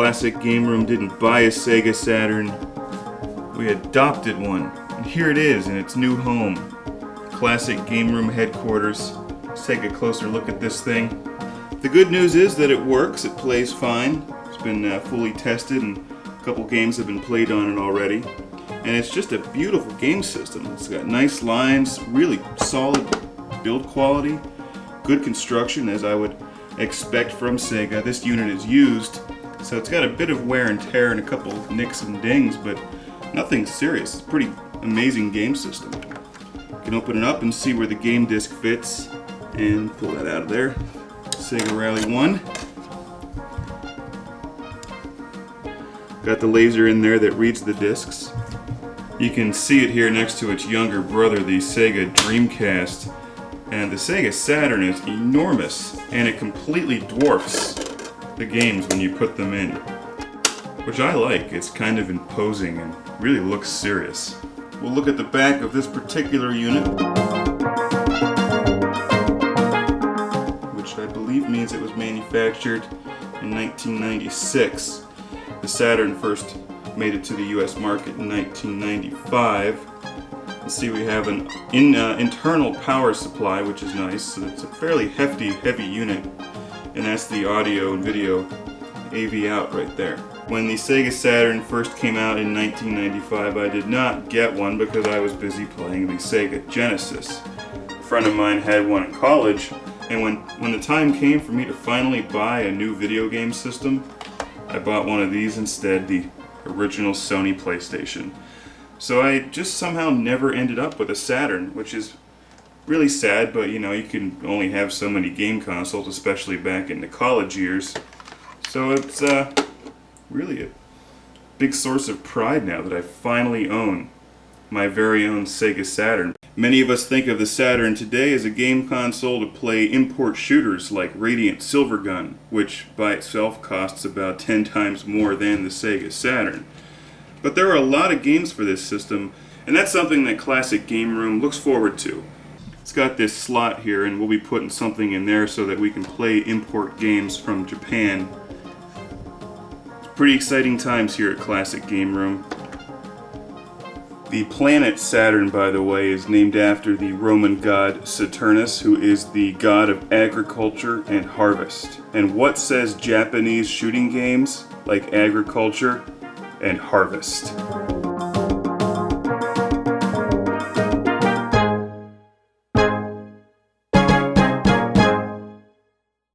Classic Game Room didn't buy a Sega Saturn, we adopted one. And here it is in its new home. Classic Game Room headquarters. Let's take a closer look at this thing. The good news is that it works, it plays fine. It's been fully tested and a couple games have been played on it already. And it's just a beautiful game system. It's got nice lines, really solid build quality, good construction as I would expect from Sega. This unit is used, so it's got a bit of wear and tear and a couple nicks and dings, but nothing serious. It's a pretty amazing game system. You can open it up and see where the game disc fits and pull that out of there. Sega Rally 1. Got the laser in there that reads the discs. You can see it here next to its younger brother, the Sega Dreamcast. And the Sega Saturn is enormous, and it completely dwarfs the games when you put them in, which I like. It's kind of imposing and really looks serious. We'll look at the back of this particular unit, which I believe means it was manufactured in 1996. The Saturn first made it to the US market in 1995. See, we have an internal power supply, which is nice. So it's a fairly heavy unit, and that's the audio and video AV out right there. When the Sega Saturn first came out in 1995, I did not get one because I was busy playing the Sega Genesis. A friend of mine had one in college, and when the time came for me to finally buy a new video game system, I bought one of these instead, the original Sony PlayStation. So I just somehow never ended up with a Saturn, which is really sad, but you know, you can only have so many game consoles, especially back in the college years. So it's really a big source of pride now that I finally own my very own Sega Saturn. Many of us think of the Saturn today as a game console to play import shooters like Radiant Silvergun, which by itself costs about 10 times more than the Sega Saturn. But there are a lot of games for this system, and that's something that Classic Game Room looks forward to. It's got this slot here, and we'll be putting something in there so that we can play import games from Japan. It's pretty exciting times here at Classic Game Room. The planet Saturn, by the way, is named after the Roman god Saturnus, who is the god of agriculture and harvest. And what says Japanese shooting games like agriculture and harvest?